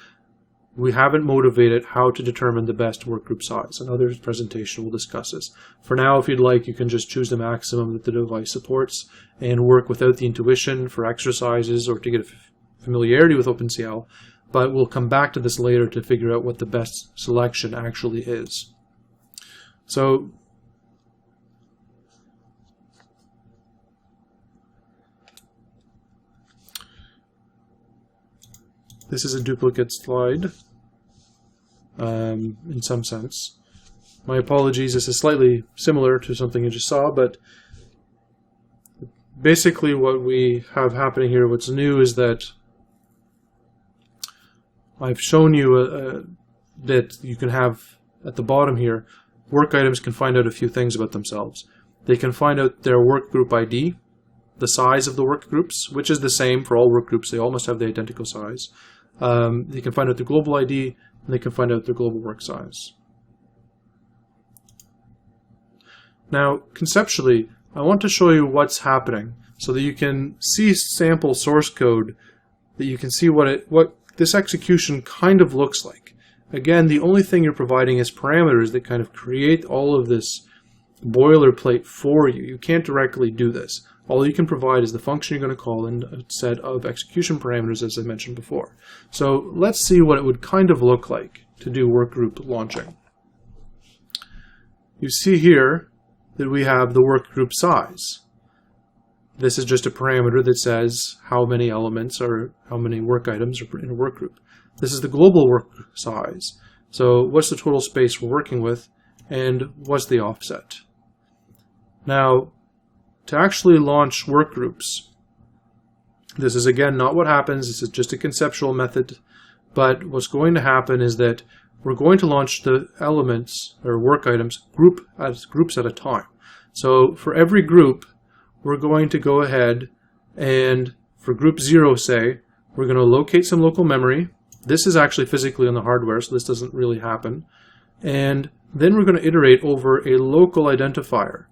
We haven't motivated how to determine the best work group size. Another presentation will discuss this. For now, if you'd like, you can just choose the maximum that the device supports and work without the intuition for exercises or to get familiarity with OpenCL, but we'll come back to this later to figure out what the best selection actually is. So, this is a duplicate slide, in some sense. My apologies, this is slightly similar to something you just saw, but basically what we have happening here, what's new is that I've shown you that you can have, at the bottom here, work items can find out a few things about themselves. They can find out their work group ID, the size of the work groups, which is the same for all work groups. They all must have the identical size. They can find out their global ID, and they can find out their global work size. Now, conceptually, I want to show you what's happening. so that you can see sample source code, that you can see what this execution kind of looks like. Again, the only thing you're providing is parameters that kind of create all of this boilerplate for you. You can't directly do this. All you can provide is the function you're going to call and a set of execution parameters, as I mentioned before. So let's see what it would kind of look like to do workgroup launching. You see here that we have the workgroup size. This is just a parameter that says how many elements or how many work items are in a workgroup. This is the global work size. So what's the total space we're working with, and what's the offset? Now, to actually launch workgroups, this is again not what happens, this is just a conceptual method, but what's going to happen is that we're going to launch the elements or work items groups at a time. So for every group, we're going to go ahead and for group 0, say, we're going to locate some local memory. This is actually physically on the hardware, so this doesn't really happen. And then we're going to iterate over a local identifier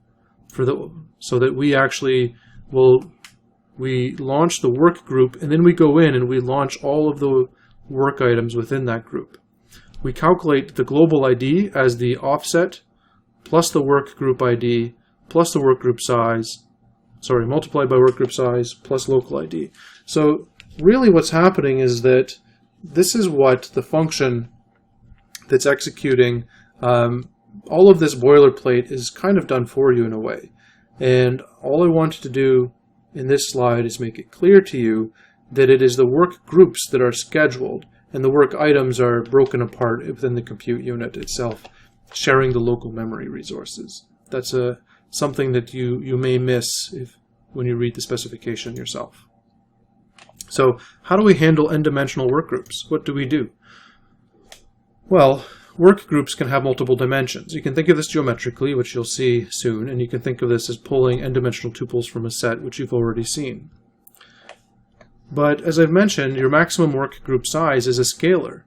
so that we actually we launch the work group, and then we go in and we launch all of the work items within that group. We calculate the global ID as the offset plus the work group ID plus the work group size, multiplied by work group size plus local ID. So really what's happening is that this is what the function that's executing all of this boilerplate is kind of done for you in a way. And all I wanted to do in this slide is make it clear to you that it is the work groups that are scheduled and the work items are broken apart within the compute unit itself, sharing the local memory resources. That's something that you may miss when you read the specification yourself. So how do we handle n-dimensional work groups? What do we do? Well, work groups can have multiple dimensions. You can think of this geometrically, which you'll see soon, and you can think of this as pulling n-dimensional tuples from a set, which you've already seen. But as I've mentioned, your maximum work group size is a scalar.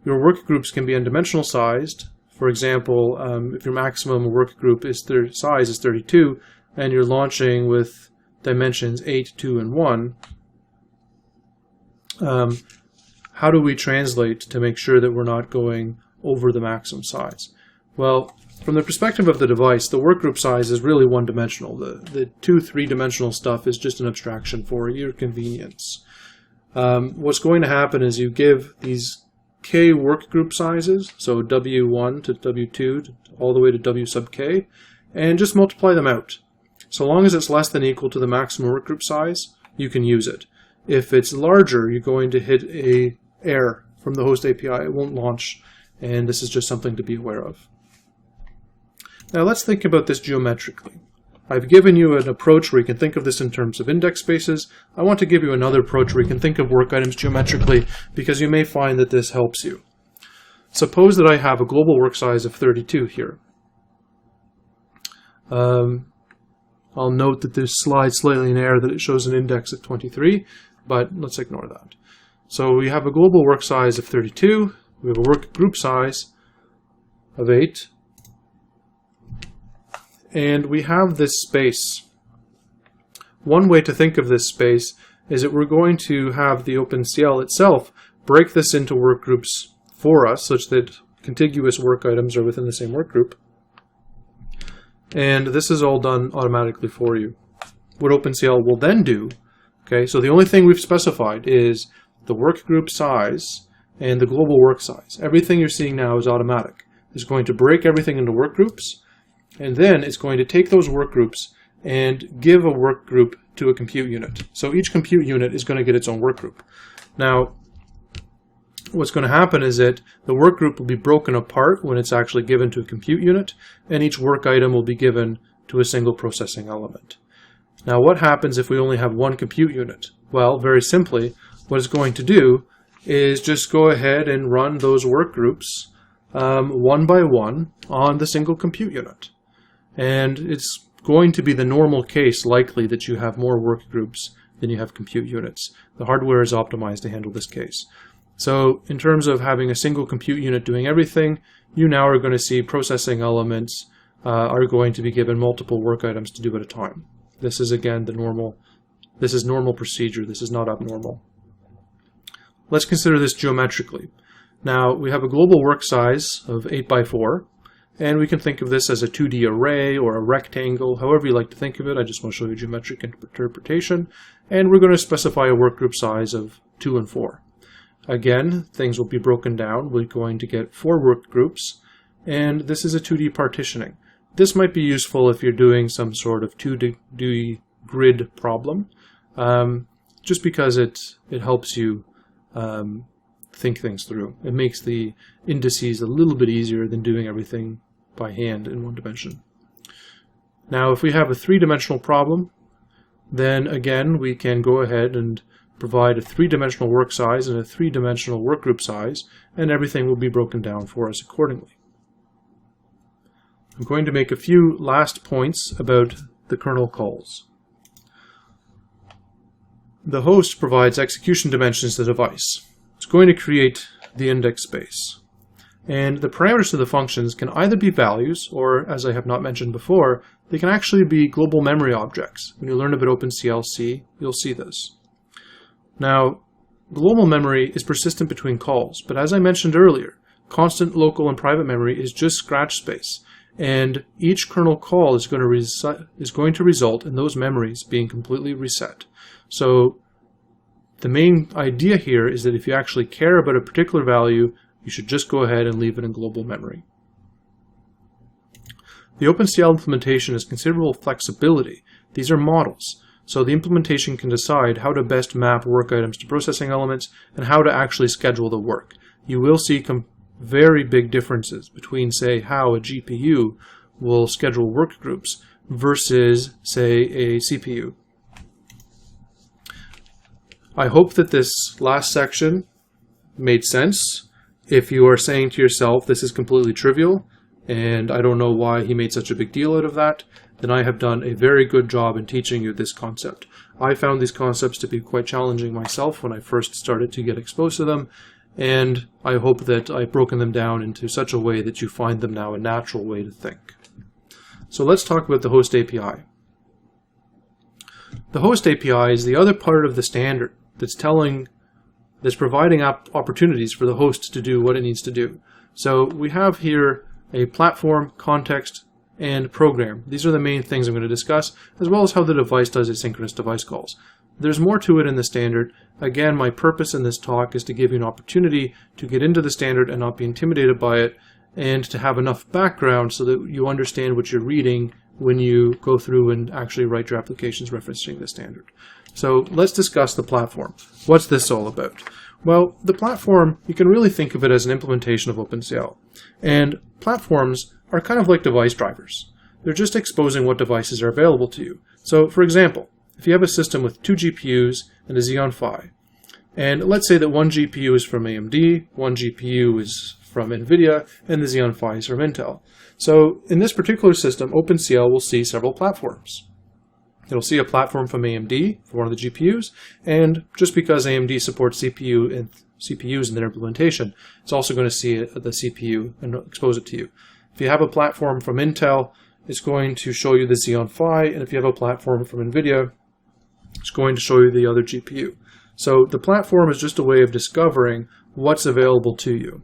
Your work groups can be n-dimensional sized. For example, if your maximum work group size is 32, and you're launching with dimensions 8, 2, and 1, how do we translate to make sure that we're not going over the maximum size? Well, from the perspective of the device, the workgroup size is really one-dimensional. The 2, 3-dimensional stuff is just an abstraction for your convenience. What's going to happen is you give these k workgroup sizes, so W1 to W2 all the way to W sub k, and just multiply them out. So long as it's less than or equal to the maximum workgroup size, you can use it. If it's larger, you're going to hit an error from the host API. It won't launch, and this is just something to be aware of. Now let's think about this geometrically. I've given you an approach where you can think of this in terms of index spaces. I want to give you another approach where you can think of work items geometrically, because you may find that this helps you. Suppose that I have a global work size of 32 here. I'll note that this slide's slightly in error, that it shows an index at 23, but let's ignore that. So we have a global work size of 32, we have a work group size of 8, and we have this space. One way to think of this space is that we're going to have the OpenCL itself break this into work groups for us, such that contiguous work items are within the same work group. And this is all done automatically for you. What OpenCL will then do, so the only thing we've specified is the work group size and the global work size. Everything you're seeing now is automatic. It's going to break everything into work groups, and then it's going to take those work groups and give a work group to a compute unit. So each compute unit is going to get its own work group. Now, what's going to happen is that the work group will be broken apart when it's actually given to a compute unit, and each work item will be given to a single processing element. Now, what happens if we only have one compute unit? Well, very simply, what it's going to do is just go ahead and run those work groups one by one on the single compute unit. And it's going to be the normal case, likely, that you have more work groups than you have compute units. The hardware is optimized to handle this case. So in terms of having a single compute unit doing everything, you now are going to see processing elements are going to be given multiple work items to do at a time. This is again this is normal procedure. This is not abnormal. Let's consider this geometrically. Now we have a global work size of 8 by 4, and we can think of this as a 2D array or a rectangle, however you like to think of it. I just want to show you geometric interpretation, and we're going to specify a work group size of 2 and 4. Again, things will be broken down. We're going to get 4 work groups, and this is a 2D partitioning. This might be useful if you're doing some sort of 2D grid problem, just because it helps you think things through. It makes the indices a little bit easier than doing everything by hand in one dimension. Now, if we have a 3-dimensional problem, then again we can go ahead and provide a 3-dimensional work size and a 3-dimensional workgroup size, and everything will be broken down for us accordingly. I'm going to make a few last points about the kernel calls. The host provides execution dimensions to the device. It's going to create the index space. And the parameters to the functions can either be values, or, as I have not mentioned before, they can actually be global memory objects. When you learn about OpenCL C, you'll see this. Now, global memory is persistent between calls, but as I mentioned earlier, constant local and private memory is just scratch space, and each kernel call is going to result in those memories being completely reset. So the main idea here is that if you actually care about a particular value, you should just go ahead and leave it in global memory. The OpenCL implementation has considerable flexibility. These are models, so the implementation can decide how to best map work items to processing elements and how to actually schedule the work. You will see very big differences between, say, how a GPU will schedule work groups versus, say, a CPU. I hope that this last section made sense. If you are saying to yourself, this is completely trivial, and I don't know why he made such a big deal out of that, then I have done a very good job in teaching you this concept. I found these concepts to be quite challenging myself when I first started to get exposed to them, and I hope that I've broken them down into such a way that you find them now a natural way to think. So let's talk about the host API. The host API is the other part of the standard that's providing opportunities for the host to do what it needs to do. So we have here a platform, context, and program. These are the main things I'm going to discuss, as well as how the device does asynchronous device calls. There's more to it in the standard. Again, my purpose in this talk is to give you an opportunity to get into the standard and not be intimidated by it, and to have enough background so that you understand what you're reading when you go through and actually write your applications referencing the standard. So let's discuss the platform. What's this all about? Well, the platform, you can really think of it as an implementation of OpenCL. And platforms are kind of like device drivers. They're just exposing what devices are available to you. So, for example, if you have a system with 2 GPUs and a Xeon Phi, and let's say that one GPU is from AMD, one GPU is from NVIDIA, and the Xeon Phi is from Intel. So in this particular system, OpenCL will see several platforms. It'll see a platform from AMD for one of the GPUs, and just because AMD supports CPUs in their implementation, it's also going to see the CPU and expose it to you. If you have a platform from Intel, it's going to show you the Xeon Phi, and if you have a platform from NVIDIA, it's going to show you the other GPU. So the platform is just a way of discovering what's available to you.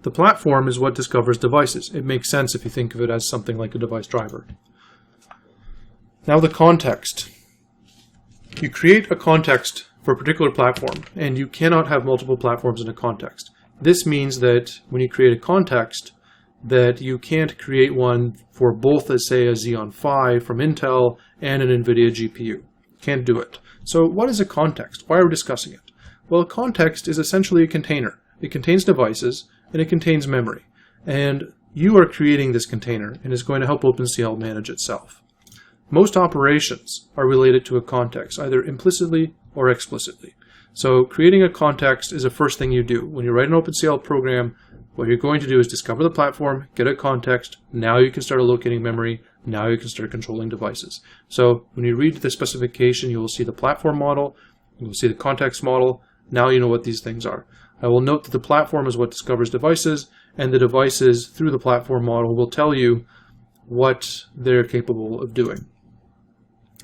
The platform is what discovers devices. It makes sense if you think of it as something like a device driver. Now the context. You create a context for a particular platform, and you cannot have multiple platforms in a context. This means that when you create a context, that you can't create one for both, let's say, a Xeon Phi from Intel and an NVIDIA GPU. Can't do it. So what is a context? Why are we discussing it? Well, a context is essentially a container. It contains devices, and it contains memory. And you are creating this container, and it's going to help OpenCL manage itself. Most operations are related to a context, either implicitly or explicitly. So creating a context is the first thing you do. When you write an OpenCL program, what you're going to do is discover the platform, get a context, now you can start allocating memory, now you can start controlling devices. So when you read the specification, you will see the platform model, you will see the context model, now you know what these things are. I will note that the platform is what discovers devices, and the devices, through the platform model, will tell you what they're capable of doing.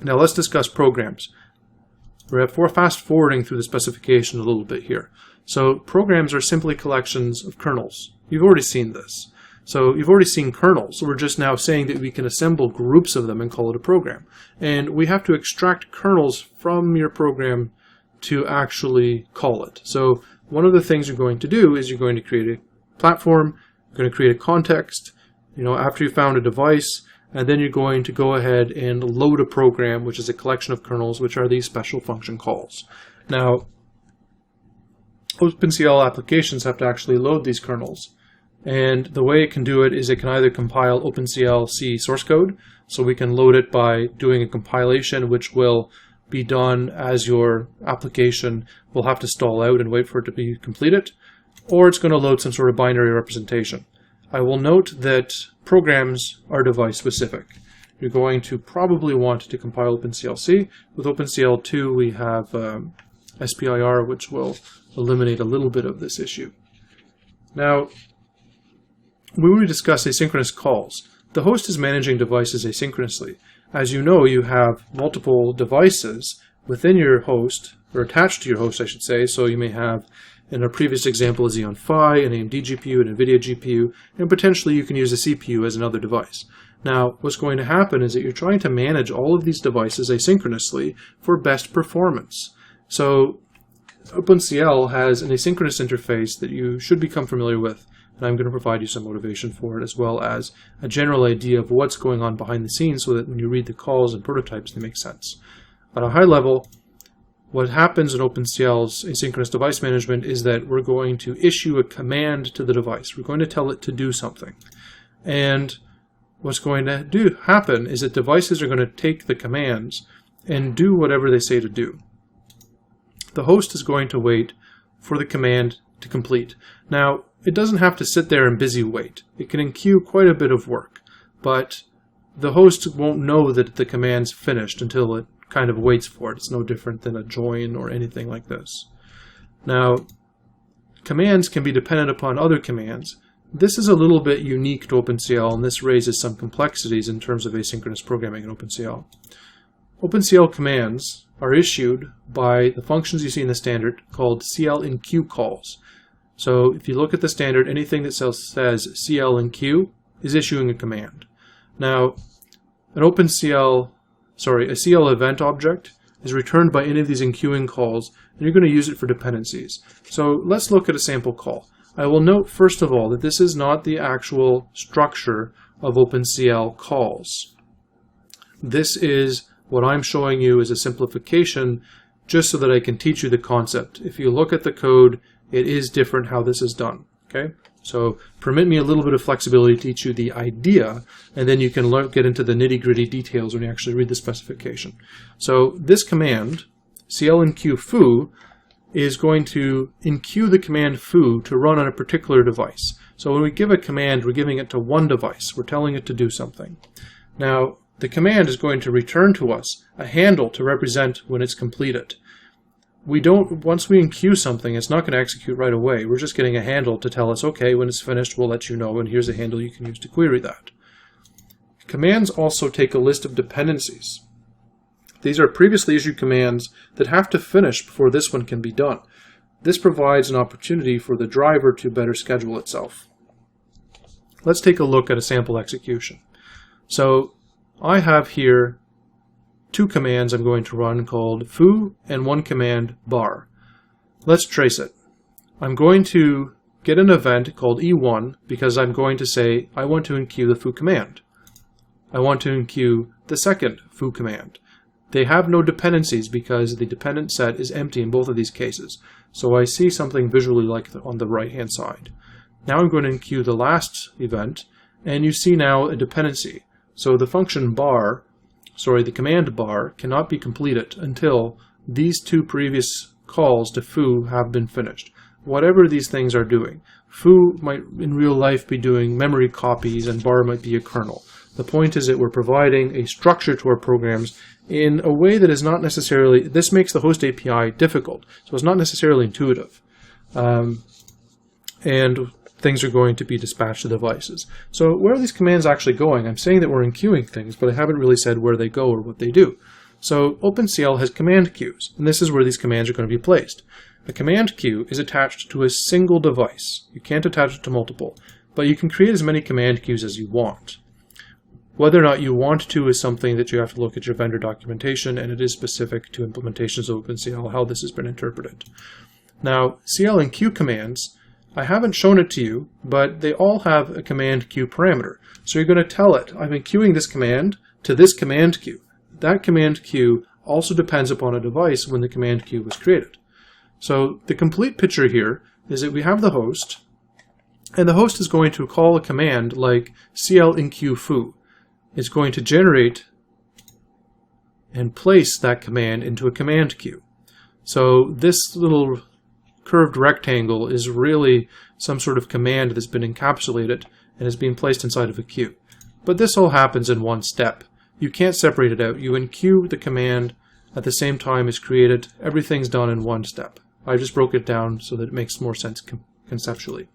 Now let's discuss programs. We're fast forwarding through the specification a little bit here. So programs are simply collections of kernels. You've already seen this. So you've already seen kernels. We're just now saying that we can assemble groups of them and call it a program. And we have to extract kernels from your program to actually call it. So one of the things you're going to do is you're going to create a platform, you're going to create a context, after you found a device, and then you're going to go ahead and load a program, which is a collection of kernels, which are these special function calls. Now, OpenCL applications have to actually load these kernels. And the way it can do it is it can either compile OpenCL C source code, so we can load it by doing a compilation, which will be done as your application will have to stall out and wait for it to be completed, or it's going to load some sort of binary representation. I will note that programs are device specific. You're going to probably want to compile OpenCL C. With OpenCL 2 we have SPIR, which will eliminate a little bit of this issue. Now, when we discuss asynchronous calls, the host is managing devices asynchronously. As you know, you have multiple devices within your host, or attached to your host, I should say. So you may have, in our previous example, a Xeon Phi, an AMD GPU, an NVIDIA GPU, and potentially you can use a CPU as another device. Now, what's going to happen is that you're trying to manage all of these devices asynchronously for best performance. So OpenCL has an asynchronous interface that you should become familiar with, and I'm going to provide you some motivation for it, as well as a general idea of what's going on behind the scenes so that when you read the calls and prototypes, they make sense. At a high level, what happens in OpenCL's asynchronous device management is that we're going to issue a command to the device. We're going to tell it to do something. And what's going to happen is that devices are going to take the commands and do whatever they say to do. The host is going to wait for the command to complete. Now, it doesn't have to sit there and busy wait. It can enqueue quite a bit of work, but the host won't know that the command's finished until it kind of waits for it. It's no different than a join or anything like this. Now, commands can be dependent upon other commands. This is a little bit unique to OpenCL, and this raises some complexities in terms of asynchronous programming in OpenCL. OpenCL commands are issued by the functions you see in the standard called CL-INQ calls. So if you look at the standard, anything that says CL-INQ is issuing a command. Now, a CL event object is returned by any of these enqueuing calls, and you're going to use it for dependencies. So let's look at a sample call. I will note first of all that this is not the actual structure of OpenCL calls. This is what I'm showing you as a simplification just so that I can teach you the concept. If you look at the code, it is different how this is done. Okay? So permit me a little bit of flexibility to teach you the idea, and then you can get into the nitty-gritty details when you actually read the specification. So this command, CL-INQ foo, is going to enqueue the command foo to run on a particular device. So when we give a command, we're giving it to one device. We're telling it to do something. Now, the command is going to return to us a handle to represent when it's completed. Once we enqueue something, it's not going to execute right away. We're just getting a handle to tell us, okay, when it's finished, we'll let you know, and here's a handle you can use to query that. Commands also take a list of dependencies. These are previously issued commands that have to finish before this one can be done. This provides an opportunity for the driver to better schedule itself. Let's take a look at a sample execution. So I have here two commands I'm going to run called foo and one command bar. Let's trace it. I'm going to get an event called E1 because I'm going to say I want to enqueue the foo command. I want to enqueue the second foo command. They have no dependencies because the dependent set is empty in both of these cases. So I see something visually like on the right hand side. Now I'm going to enqueue the last event, and you see now a dependency. So the the command bar cannot be completed until these two previous calls to foo have been finished. Whatever these things are doing. Foo might in real life be doing memory copies and bar might be a kernel. The point is that we're providing a structure to our programs in a way that is not necessarily, this makes the host API difficult, so it's not necessarily intuitive. And things are going to be dispatched to devices. So where are these commands actually going? I'm saying that we're enqueuing things, but I haven't really said where they go or what they do. So OpenCL has command queues, and this is where these commands are going to be placed. A command queue is attached to a single device. You can't attach it to multiple, but you can create as many command queues as you want. Whether or not you want to is something that you have to look at your vendor documentation, and it is specific to implementations of OpenCL, how this has been interpreted. Now, CL and Q commands, I haven't shown it to you, but they all have a command queue parameter. So you're going to tell it, I've been queuing this command to this command queue. That command queue also depends upon a device when the command queue was created. So the complete picture here is that we have the host, and the host is going to call a command like CL in queue foo. It's going to generate and place that command into a command queue. So this little curved rectangle is really some sort of command that's been encapsulated and is being placed inside of a queue. But this all happens in one step. You can't separate it out. You enqueue the command at the same time as created. Everything's done in one step. I just broke it down so that it makes more sense conceptually.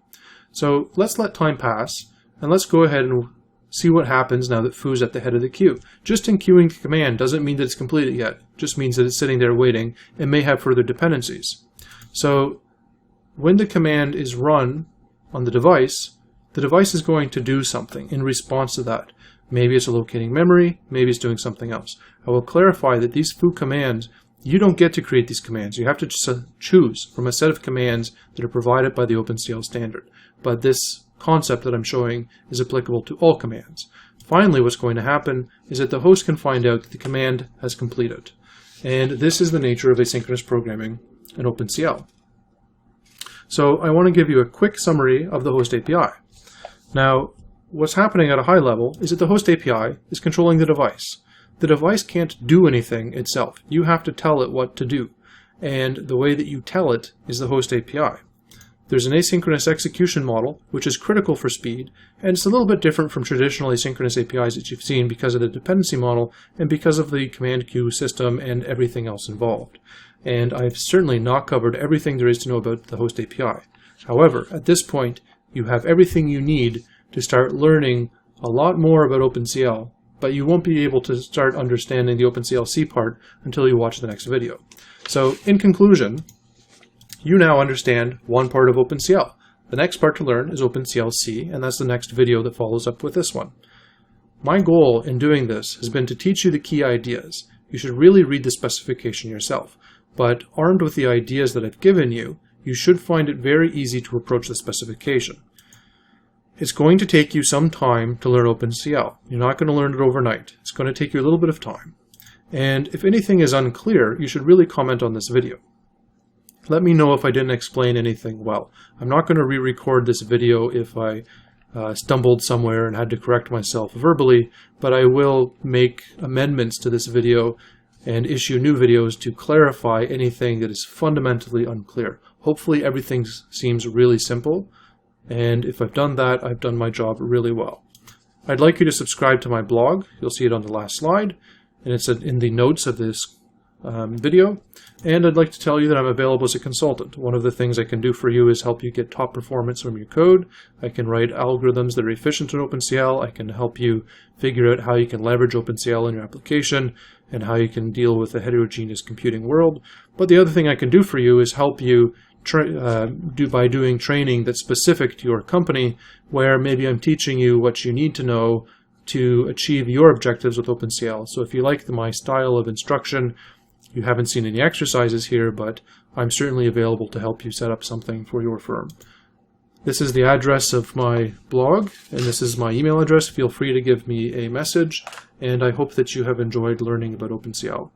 So let's let time pass, and let's go ahead and see what happens now that foo's at the head of the queue. Just enqueuing the command doesn't mean that it's completed yet. It just means that it's sitting there waiting and may have further dependencies. So when the command is run on the device is going to do something in response to that. Maybe it's allocating memory, maybe it's doing something else. I will clarify that these foo commands, you don't get to create these commands. You have to choose from a set of commands that are provided by the OpenCL standard. But this concept that I'm showing is applicable to all commands. Finally, what's going to happen is that the host can find out that the command has completed. And this is the nature of asynchronous programming in OpenCL. So I want to give you a quick summary of the host API. Now, what's happening at a high level is that the host API is controlling the device. The device can't do anything itself. You have to tell it what to do. And the way that you tell it is the host API. There's an asynchronous execution model, which is critical for speed, and it's a little bit different from traditional asynchronous APIs that you've seen because of the dependency model and because of the command queue system and everything else involved. And I've certainly not covered everything there is to know about the host API. However, at this point, you have everything you need to start learning a lot more about OpenCL, but you won't be able to start understanding the OpenCL C part until you watch the next video. So, in conclusion, you now understand one part of OpenCL. The next part to learn is OpenCL C, and that's the next video that follows up with this one. My goal in doing this has been to teach you the key ideas. You should really read the specification yourself, but armed with the ideas that I've given you, you should find it very easy to approach the specification. It's going to take you some time to learn OpenCL. You're not going to learn it overnight. It's going to take you a little bit of time. And if anything is unclear, you should really comment on this video. Let me know if I didn't explain anything well. I'm not going to re-record this video if I stumbled somewhere and had to correct myself verbally, but I will make amendments to this video and issue new videos to clarify anything that is fundamentally unclear. Hopefully everything seems really simple, and if I've done that, I've done my job really well. I'd like you to subscribe to my blog. You'll see it on the last slide, and it's in the notes of this video. And I'd like to tell you that I'm available as a consultant. One of the things I can do for you is help you get top performance from your code. I can write algorithms that are efficient in OpenCL. I can help you figure out how you can leverage OpenCL in your application and how you can deal with a heterogeneous computing world. But the other thing I can do for you is help you by doing training that's specific to your company, where maybe I'm teaching you what you need to know to achieve your objectives with OpenCL. So if you like my style of instruction, you haven't seen any exercises here, but I'm certainly available to help you set up something for your firm. This is the address of my blog, and this is my email address. Feel free to give me a message, and I hope that you have enjoyed learning about OpenCL.